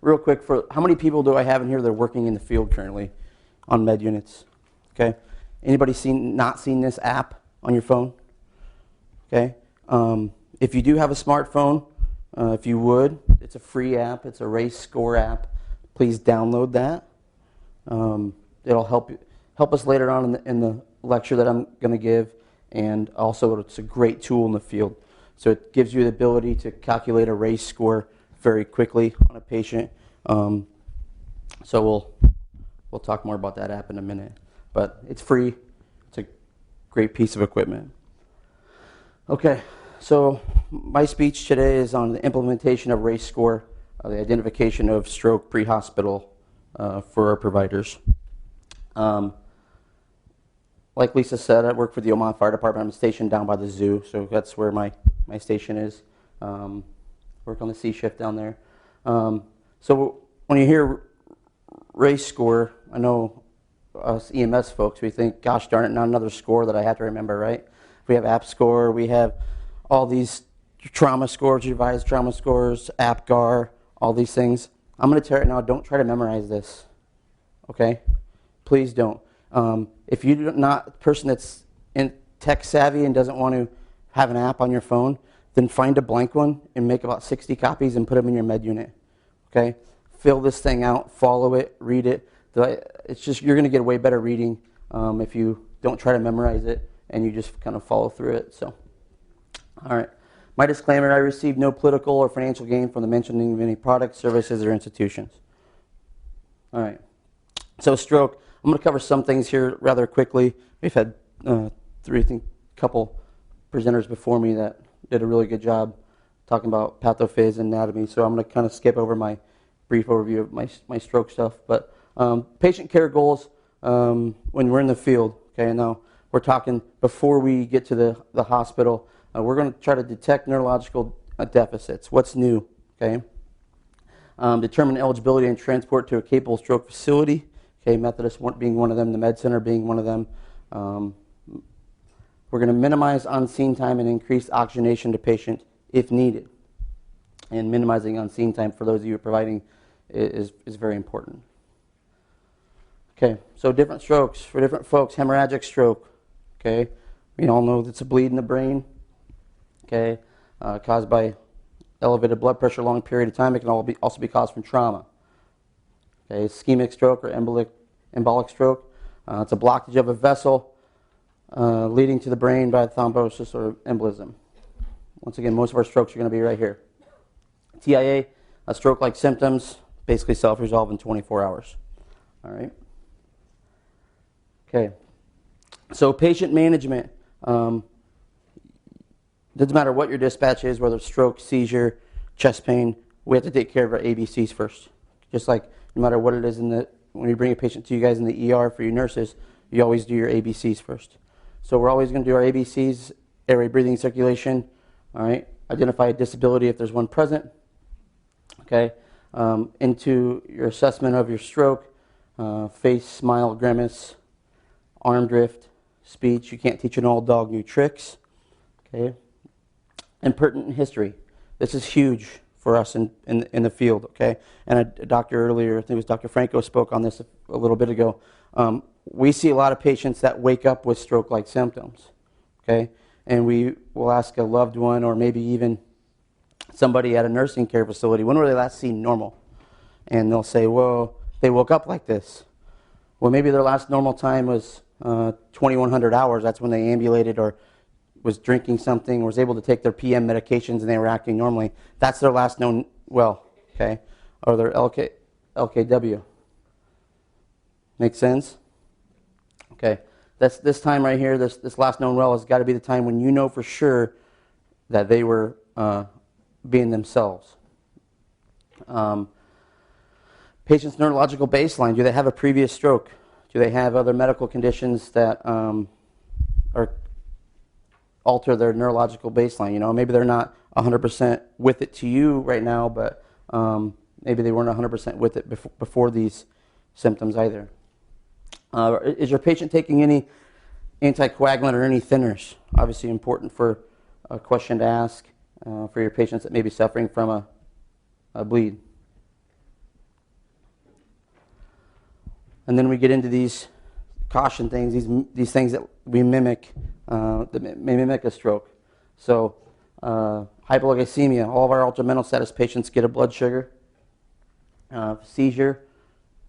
real quick, for how many people do I have in here that are working in the field currently on med units? Okay. Anybody not seen this app on your phone? Okay. If you do have a smartphone, if you would, it's a free app. It's a race score app. Please download that. It'll help us later on in the lecture that I'm going to give, and also it's a great tool in the field. So it gives you the ability to calculate a race score very quickly on a patient. So we'll talk more about that app in a minute. But it's free. It's a great piece of equipment. Okay, so my speech today is on the implementation of race score, the identification of stroke pre-hospital for our providers. Like Lisa said, I work for the Omaha Fire Department. I'm stationed down by the zoo, so that's where my station is. Work on the C shift down there. So when you hear race score, I know us EMS folks, we think, gosh darn it, not another score that I have to remember, right? We have app score, we have all these trauma scores, revised trauma scores, APGAR, all these things. I'm going to tell you now, don't try to memorize this, okay? Please don't. If you're not a person that's in tech savvy and doesn't want to have an app on your phone, then find a blank one and make about 60 copies and put them in your med unit, okay? Fill this thing out, follow it, read it. It's just, you're going to get a way better reading if you don't try to memorize it and you just kind of follow through it. So, all right. My disclaimer, I received no political or financial gain from the mentioning of any products, services, or institutions. All right. So stroke, I'm going to cover some things here rather quickly. We've had couple presenters before me that did a really good job talking about pathophys and anatomy, so I'm going to kind of skip over my brief overview of my stroke stuff. But patient care goals when we're in the field, okay, now we're talking before we get to the hospital. We're going to try to detect neurological deficits. What's new, okay? Determine eligibility and transport to a capable stroke facility. Okay, Methodist being one of them, the Med Center being one of them. We're going to minimize on-scene time and increase oxygenation to patient if needed. And minimizing on-scene time for those of you providing is very important. Okay, so different strokes for different folks. Hemorrhagic stroke, okay? We all know that's a bleed in the brain, okay, caused by elevated blood pressure a long period of time. It can also be caused from trauma. Okay, ischemic stroke or embolic stroke. It's a blockage of a vessel leading to the brain by thrombosis or embolism. Once again, most of our strokes are going to be right here. TIA, stroke-like symptoms, basically self-resolve in 24 hours. All right. Okay. So patient management. Doesn't matter what your dispatch is, whether it's stroke, seizure, chest pain, we have to take care of our ABCs first. Just like no matter what it is when you bring a patient to you guys in the ER for your nurses, you always do your ABCs first. So we're always going to do our ABCs, airway, breathing, circulation, all right? Identify a disability if there's one present, okay? Into your assessment of your stroke, face, smile, grimace, arm drift, speech. You can't teach an old dog new tricks, okay? And pertinent history. This is huge for us in the field, okay? And a doctor earlier, I think it was Dr. Franco, spoke on this a little bit ago. We see a lot of patients that wake up with stroke-like symptoms, okay? And we will ask a loved one or maybe even somebody at a nursing care facility, when were they last seen normal? And they'll say, well, they woke up like this. Well, maybe their last normal time was 2,100 hours. That's when they ambulated or was drinking something, was able to take their PM medications, and they were acting normally. That's their last known well, okay? Or their LKW. Make sense? Okay. That's this time right here, this last known well has got to be the time when you know for sure that they were being themselves. Patient's neurological baseline. Do they have a previous stroke? Do they have other medical conditions that alter their neurological baseline? You know, maybe they're not 100% with it to you right now, but maybe they weren't 100% with it before these symptoms either. Is your patient taking any anticoagulant or any thinners? Obviously important for a question to ask for your patients that may be suffering from a bleed. And then we get into these caution things, these things that we mimic, that may mimic a stroke. So hypoglycemia, all of our altered mental status patients get a blood sugar. Seizure,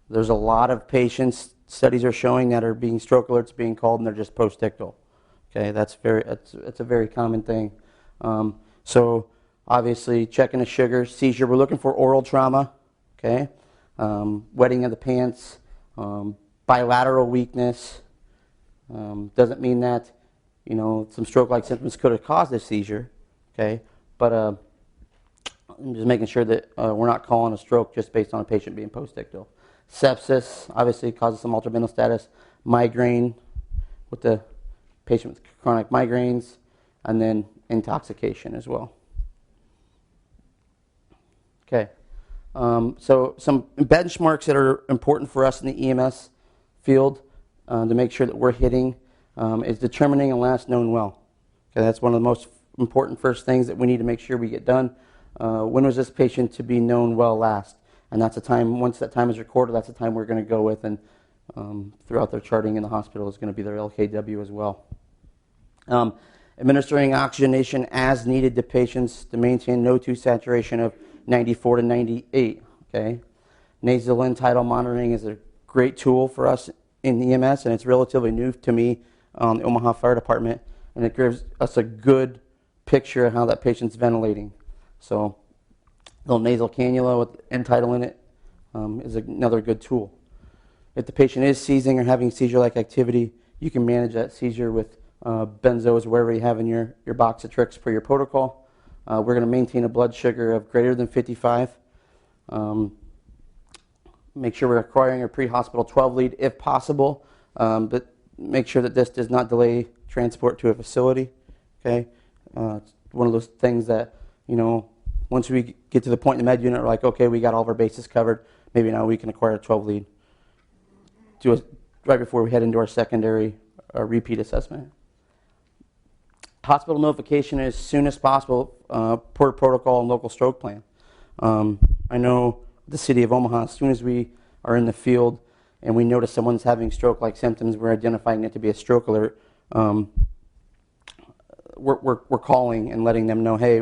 there's a lot of patients, studies are showing, that are being stroke alerts being called and they're just postictal. Okay, that's a very common thing. So obviously checking the sugar. Seizure, we're looking for oral trauma. Okay, wetting of the pants, bilateral weakness. Doesn't mean that, you know, some stroke-like symptoms could have caused a seizure. Okay, but I'm just making sure that we're not calling a stroke just based on a patient being postictal. Sepsis obviously causes some altered mental status. Migraine with the patient with chronic migraines, and then intoxication as well. Okay, so some benchmarks that are important for us in the EMS field to make sure that we're hitting is determining a last known well. Okay, that's one of the most important first things that we need to make sure we get done. When was this patient to be known well last? And that's the time, once that time is recorded, that's the time we're going to go with, and throughout their charting in the hospital is going to be their LKW as well. Administering oxygenation as needed to patients to maintain NO2 saturation of 94 to 98. Okay, nasal end tidal monitoring is a great tool for us in EMS, and it's relatively new to me on the Omaha Fire Department, and it gives us a good picture of how that patient's ventilating. So, little nasal cannula with end tidal in it is another good tool. If the patient is seizing or having seizure-like activity, you can manage that seizure with benzos, wherever you have in your box of tricks for your protocol. We're going to maintain a blood sugar of greater than 55. Make sure we're acquiring a pre-hospital 12 lead if possible, but make sure that this does not delay transport to a facility. Okay, it's one of those things that, you know, once we get to the point in the med unit, we're like, okay, we got all of our bases covered. Maybe now we can acquire a 12 lead right before we head into our secondary repeat assessment. Hospital notification as soon as possible per protocol and local stroke plan. I know the city of Omaha, as soon as we are in the field and we notice someone's having stroke-like symptoms, we're identifying it to be a stroke alert. We're calling and letting them know, hey,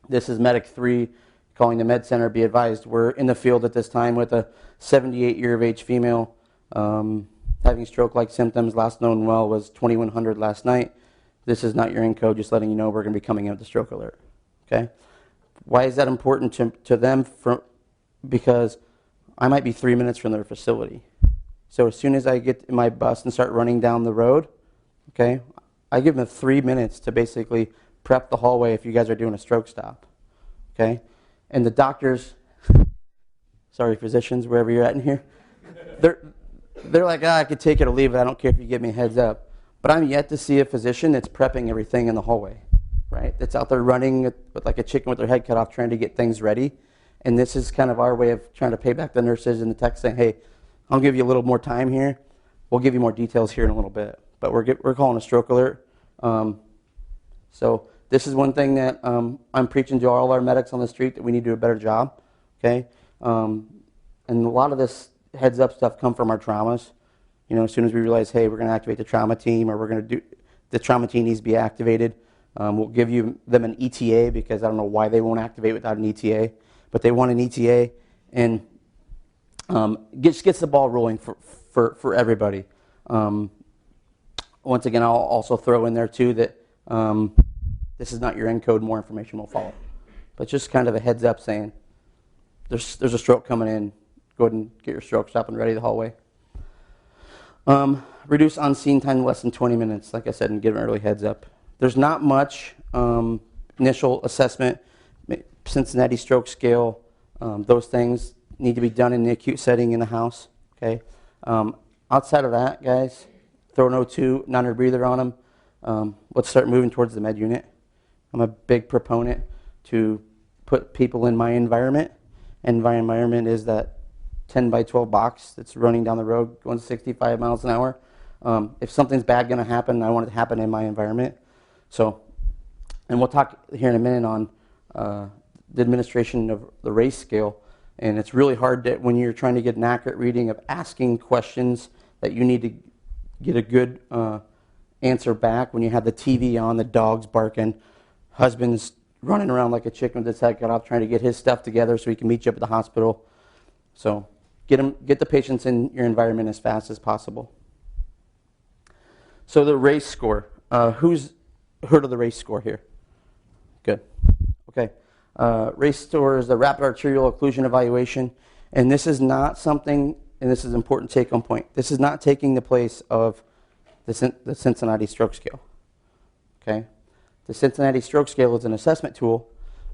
this is Medic 3 calling the Med Center. Be advised, we're in the field at this time with a 78-year-of-age female having stroke-like symptoms. Last known well was 2100 last night. This is not your encode, just letting you know we're going to be coming out with the stroke alert. Okay? Why is that important to them? Because I might be 3 minutes from their facility. So as soon as I get in my bus and start running down the road, okay, I give them 3 minutes to basically prep the hallway if you guys are doing a stroke stop. Okay? And the doctors, sorry, physicians, wherever you're at in here, they're like, I could take it or leave it. I don't care if you give me a heads up. But I'm yet to see a physician that's prepping everything in the hallway, right? That's out there running with like a chicken with their head cut off trying to get things ready. And this is kind of our way of trying to pay back the nurses and the techs saying, hey, I'll give you a little more time here. We'll give you more details here in a little bit. But we're calling a stroke alert. So this is one thing that I'm preaching to all our medics on the street, that we need to do a better job. Okay? And a lot of this heads up stuff come from our traumas. You know, as soon as we realize, hey, we're going to activate the trauma team, or we're going to do, the trauma team needs to be activated. We'll give them an ETA, because I don't know why they won't activate without an ETA, but they want an ETA, and just gets the ball rolling for everybody. Once again, I'll also throw in there too that this is not your encode. More information will follow, but just kind of a heads up saying there's a stroke coming in. Go ahead and get your stroke stop and ready the hallway. Reduce on-scene time to less than 20 minutes, like I said, and give an early heads up. There's not much initial assessment. Cincinnati stroke scale, those things need to be done in the acute setting in the house. Okay. Outside of that, guys, throw an O2 non-rebreather on them. Let's start moving towards the med unit. I'm a big proponent to put people in my environment. And my environment is that 10 by 12 box that's running down the road going 65 miles an hour. If something's bad going to happen, I want it to happen in my environment. So, and we'll talk here in a minute on the administration of the race scale. And it's really hard when you're trying to get an accurate reading of asking questions that you need to get a good answer back when you have the TV on, the dog's barking, husband's running around like a chicken with his head cut off trying to get his stuff together so he can meet you up at the hospital. So get the patients in your environment as fast as possible. So the RACE score. Who's heard of the RACE score here? Good. Okay. RACE score is the Rapid Arterial Occlusion Evaluation. And this is not something, and this is an important take-home point, this is not taking the place of the Cincinnati Stroke Scale. Okay? The Cincinnati Stroke Scale is an assessment tool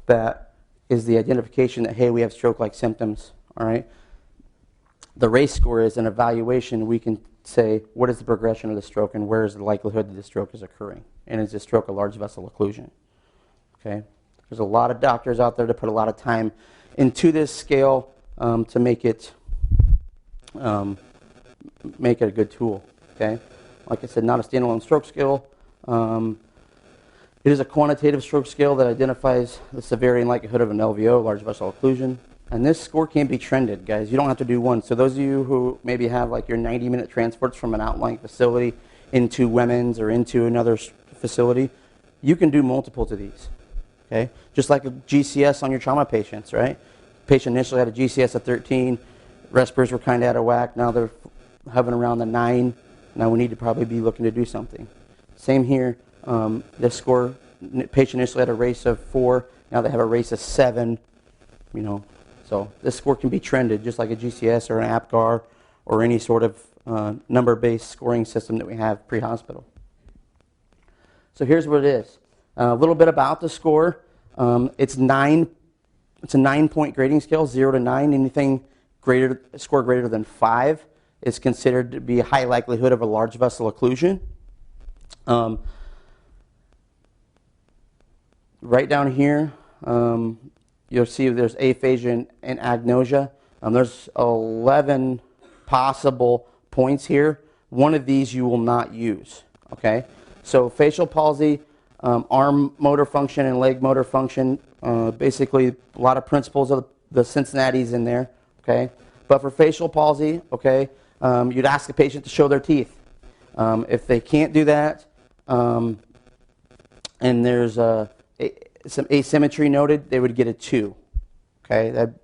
that is the identification that, hey, we have stroke-like symptoms. All right? The RACE score is an evaluation. We can say, what is the progression of the stroke and where is the likelihood that the stroke is occurring? And is the stroke a large vessel occlusion? Okay? There's a lot of doctors out there that put a lot of time into this scale to make it a good tool. Okay? Like I said, not a standalone stroke scale. It is a quantitative stroke scale that identifies the severity and likelihood of an LVO, large vessel occlusion. And this score can be trended, guys. You don't have to do one. So those of you who maybe have like your 90-minute transports from an outlying facility into Women's or into another facility, you can do multiple to these. Okay? Just like a GCS on your trauma patients, right? Patient initially had a GCS of 13. Respirators were kind of out of whack. Now they're hovering around the 9. Now we need to probably be looking to do something. Same here. This score, patient initially had a RACE of 4. Now they have a RACE of 7. You know, so this score can be trended just like a GCS or an APGAR or any sort of number-based scoring system that we have pre-hospital. So here's what it is. A little bit about the score. It's a 9-point grading scale, 0 to 9. Anything score greater than 5 is considered to be a high likelihood of a large vessel occlusion. Right down here, you'll see there's aphasia and agnosia. There's 11 possible points here. One of these you will not use. Okay, so facial palsy, arm motor function and leg motor function. Basically, a lot of principles of the Cincinnati's in there. Okay, but for facial palsy, okay, you'd ask the patient to show their teeth. If they can't do that, and there's some asymmetry noted, they would get a 2. Okay, that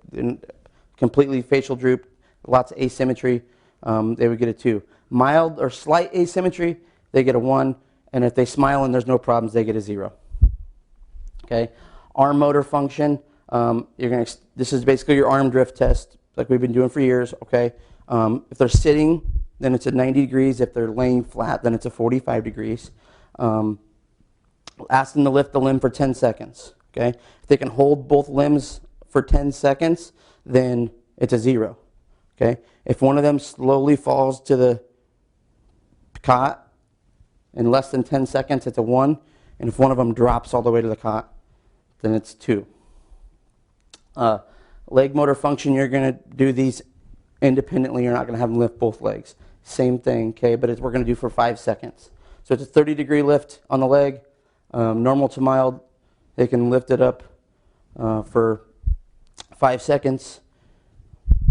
completely facial droop, lots of asymmetry, they would get a 2. Mild or slight asymmetry, they get a 1, and if they smile and there's no problems, they get a 0. Okay, arm motor function, this is basically your arm drift test, like we've been doing for years. Okay, if they're sitting, then it's at 90 degrees. If they're laying flat, then it's at 45 degrees. Ask them to lift the limb for 10 seconds. Okay? If they can hold both limbs for 10 seconds, then it's a 0. Okay? If one of them slowly falls to the cot in less than 10 seconds, it's a 1. And if one of them drops all the way to the cot, then it's 2. Leg motor function, you're going to do these independently. You're not going to have them lift both legs. Same thing, okay? But we're going to do for 5 seconds. So it's a 30-degree lift on the leg. Normal to mild, they can lift it up for 5 seconds.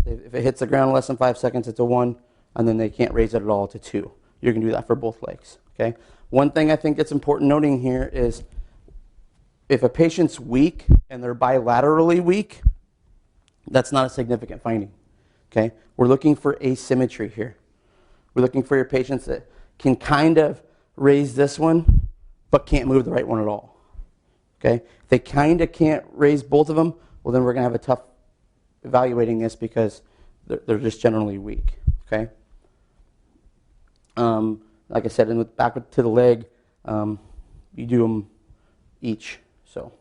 If it hits the ground in less than 5 seconds, it's a 1, and then they can't raise it at all, it's a 2. You can do that for both legs. Okay. One thing I think that's important noting here is if a patient's weak and they're bilaterally weak, that's not a significant finding. Okay. We're looking for asymmetry here. We're looking for your patients that can kind of raise this one, but can't move the right one at all. Okay? If they kind of can't raise both of them, well, then we're going to have a tough evaluating this because they're just generally weak. Okay? Like I said, back to the leg, you do them each. So,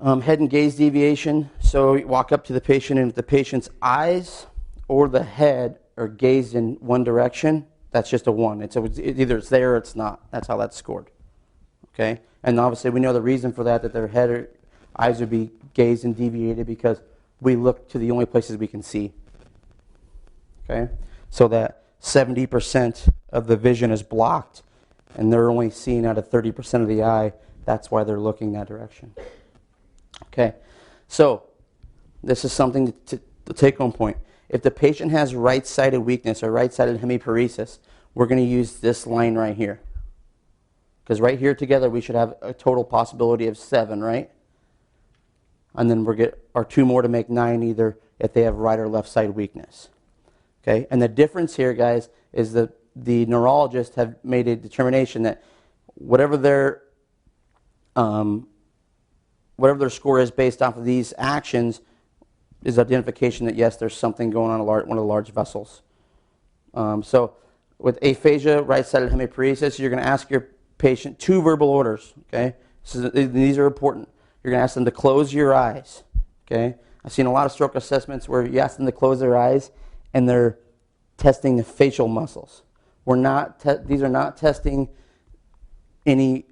head and gaze deviation. So you walk up to the patient, and if the patient's eyes or the head are gazed in one direction, that's just a 1. Either it's there or it's not. That's how that's scored. Okay? And obviously we know the reason for that their head or eyes would be gazed and deviated because we look to the only places we can see. Okay? So that 70% of the vision is blocked and they're only seeing out of 30% of the eye. That's why they're looking that direction. Okay. So this is something to take home point. If the patient has right-sided weakness or right-sided hemiparesis, we're going to use this line right here. Because right here together we should have a total possibility of 7, right? And then we'll get our 2 more to make 9 either if they have right or left side weakness. Okay? And the difference here, guys, is that the neurologists have made a determination that whatever their score is based off of these actions is identification that, yes, there's something going on in one of the large vessels. So with aphasia, right-sided hemiparesis, you're going to ask your patient 2 verbal orders. Okay? So these are important. You're going to ask them to close your eyes. Okay? I've seen a lot of stroke assessments where you ask them to close their eyes and they're testing the facial muscles. These are not testing any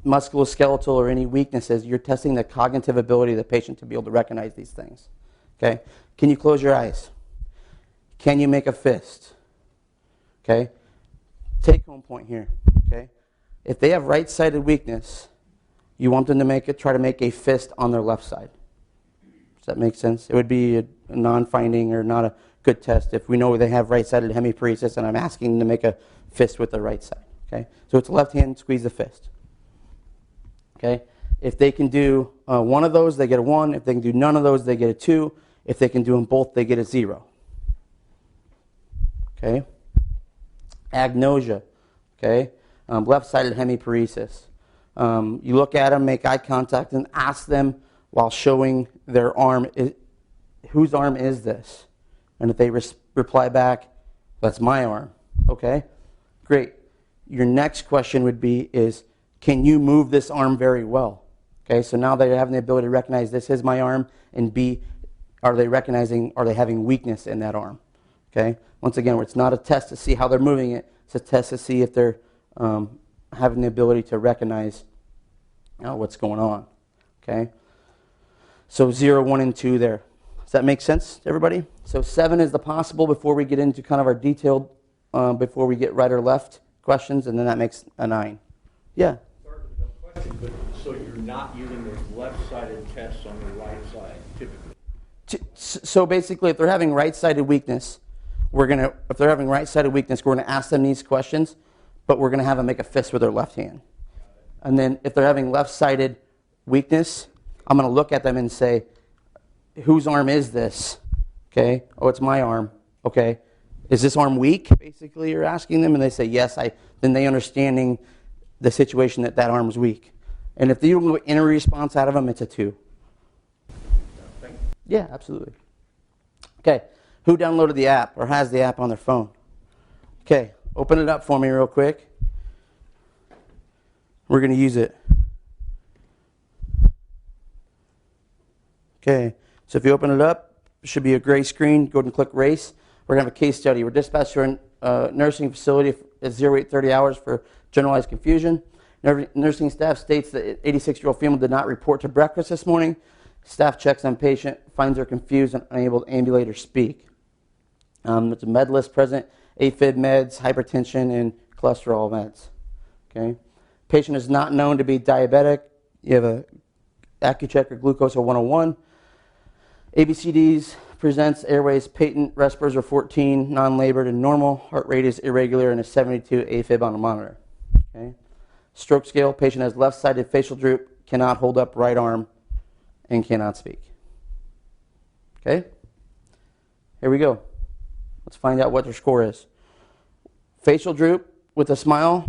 musculoskeletal or any weaknesses. You're testing the cognitive ability of the patient to be able to recognize these things. Okay? Can you close your eyes? Can you make a fist? Okay? Take home point here. Okay? If they have right-sided weakness, you want them to try to make a fist on their left side. Does that make sense? It would be a non-finding or not a good test if we know they have right-sided hemiparesis and I'm asking them to make a fist with the right side. Okay? So it's left hand, squeeze the fist. Okay? If they can do one of those, they get a 1. If they can do none of those, they get a 2. If they can do them both, they get a 0. Okay? Agnosia. Okay? Left-sided hemiparesis. You look at them, make eye contact, and ask them while showing their arm, whose arm is this? And if they reply back, that's my arm. Okay? Great. Your next question would be can you move this arm very well? Okay, so now they're having the ability to recognize this is my arm, and B, are they having weakness in that arm? Okay? Once again, it's not a test to see how they're moving it. It's a test to see if they're having the ability to recognize what's going on. Okay? So 0, 1, and 2 there. Does that make sense to everybody? So 7 is the possible before we get into kind of our detailed, before we get right or left questions, and then that makes a 9. Yeah? Sorry for the question, but so you're not using those left-sided tests on the right side, typically? So basically, if they're having right-sided weakness, we're going to ask them these questions, but we're going to have them make a fist with their left hand. And then if they're having left-sided weakness, I'm going to look at them and say, whose arm is this? Okay. Oh, it's my arm. Okay. Is this arm weak? Basically, you're asking them, and they say yes. Then they understanding the situation that arm is weak. And if you don't get any response out of them, it's a 2. Thank you. Yeah, absolutely. Okay. Who downloaded the app or has the app on their phone? Okay. Open it up for me real quick. We're going to use it. Okay. So if you open it up, it should be a gray screen. Go ahead and click race. We're going to have a case study. We're dispatched to a nursing facility at 0830 hours for generalized confusion. Nursing staff states that 86-year-old female did not report to breakfast this morning. Staff checks on patient, finds her confused and unable to ambulate or speak. There's a med list present, AFib meds, hypertension, and cholesterol meds. Okay. Patient is not known to be diabetic. You have a Accu-Check or glucose of 101. ABCDs presents airways patent, respirators are 14, non-labored and normal, heart rate is irregular, and a 72 AFib on a monitor. Okay. Stroke scale, patient has left-sided facial droop, cannot hold up right arm, and cannot speak. Okay? Here we go. Let's find out what their score is. Facial droop with a smile.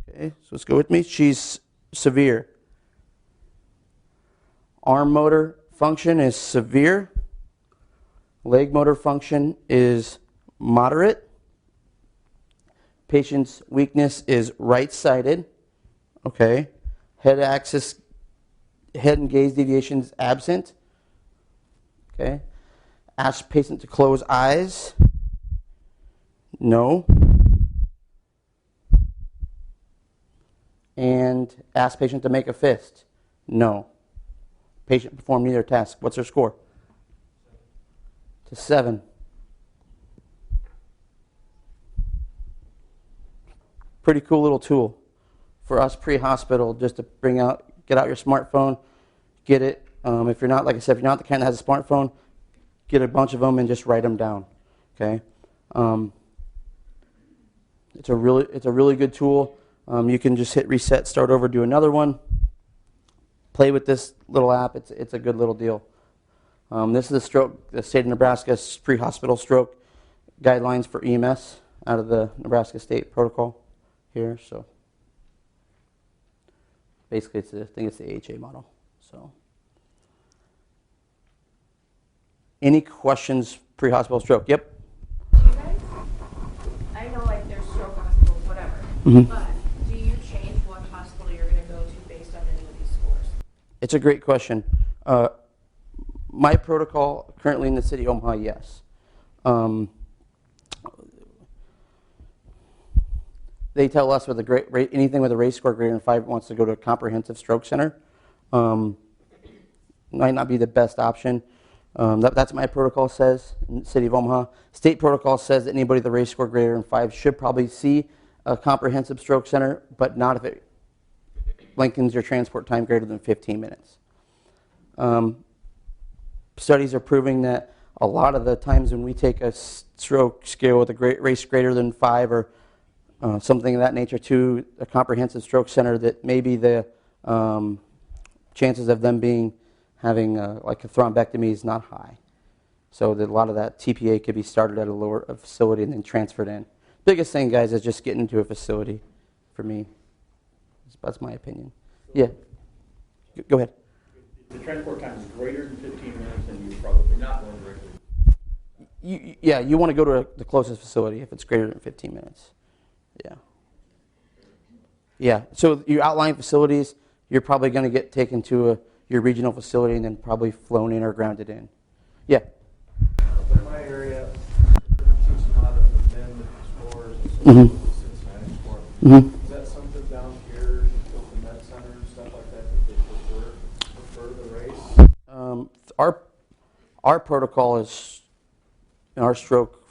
Okay, so let's go with me. She's severe. Arm motor function is severe. Leg motor function is moderate. Patient's weakness is right-sided. Okay. Head axis, head and gaze deviation is absent. Okay. Ask patient to close eyes. No. And ask patient to make a fist. No. Patient performed neither task. What's her score? To 7. Pretty cool little tool for us pre-hospital, just to get out your smartphone, get it. If you're not, like I said, if you're not the kind that has a smartphone, get a bunch of them and just write them down. Okay. It's a really good tool. You can just hit reset, start over, do another one. Play with this little app. It's a good little deal. This is the state of Nebraska's pre-hospital stroke guidelines for EMS out of the Nebraska State Protocol here. So basically, I think it's the AHA model. So, any questions pre-hospital stroke? Yep. Do you guys, I know like there's stroke hospitals, whatever, but do you change what hospital you're going to go to based on any of these scores? It's a great question. My protocol currently in the city of Omaha, yes. They tell us with anything with a race score greater than 5 wants to go to a comprehensive stroke center. Might not be the best option. That's what my protocol says in the city of Omaha. State protocol says that anybody with a race score greater than 5 should probably see a comprehensive stroke center, but not if it lengthens your transport time greater than 15 minutes. Studies are proving that a lot of the times when we take a stroke scale with a race greater than 5 or something of that nature to a comprehensive stroke center, that maybe the chances of them having like a thrombectomy is not high. So that a lot of that TPA could be started at a facility and then transferred in. Biggest thing, guys, is just getting into a facility for me. That's my opinion. Yeah. Go ahead. If the transport time is greater than 15 minutes, then you're probably not going directly. You want to go to the closest facility if it's greater than 15 minutes. Yeah. Yeah. So you outline facilities, you're probably going to get taken to your regional facility and then probably flown in or grounded in. Yeah. In my area, we teach a lot of the men scores and so the Cincinnati score. Is that something down here with the med center and stuff like that they prefer the race? Our protocol is, our stroke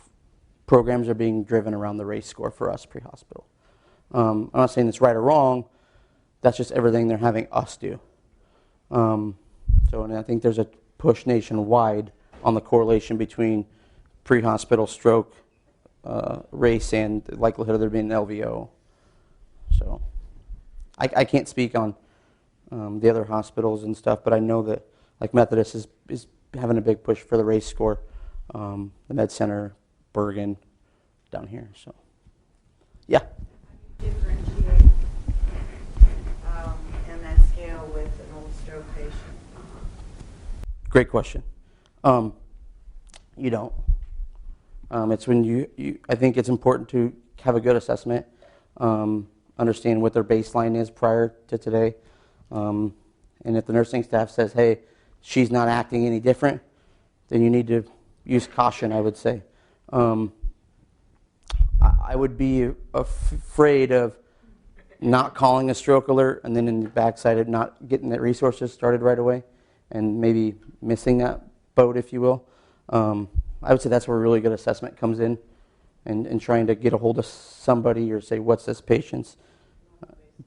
programs are being driven around the race score for us pre-hospital. I'm not saying it's right or wrong. That's just everything they're having us do. And I think there's a push nationwide on the correlation between pre-hospital stroke race and the likelihood of there being an LVO. So I can't speak on the other hospitals and stuff, but I know that like Methodist is having a big push for the race score. The Med Center, Bergen, down here. So, yeah. Differentiate in that scale with an old stroke patient? Great question. You don't. It's when you. I think it's important to have a good assessment, understand what their baseline is prior to today, and if the nursing staff says, "Hey, she's not acting any different," then you need to use caution, I would say. I would be afraid of not calling a stroke alert and then in the backside of not getting the resources started right away and maybe missing that boat, if you will. I would say that's where a really good assessment comes in and trying to get a hold of somebody or say, what's this patient's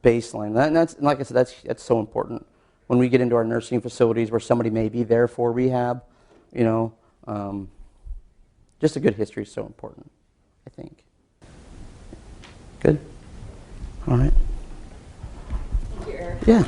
baseline? And like I said, that's so important. When we get into our nursing facilities where somebody may be there for rehab, just a good history is so important, I think. Good? All right. Thank you, Eric. Yeah.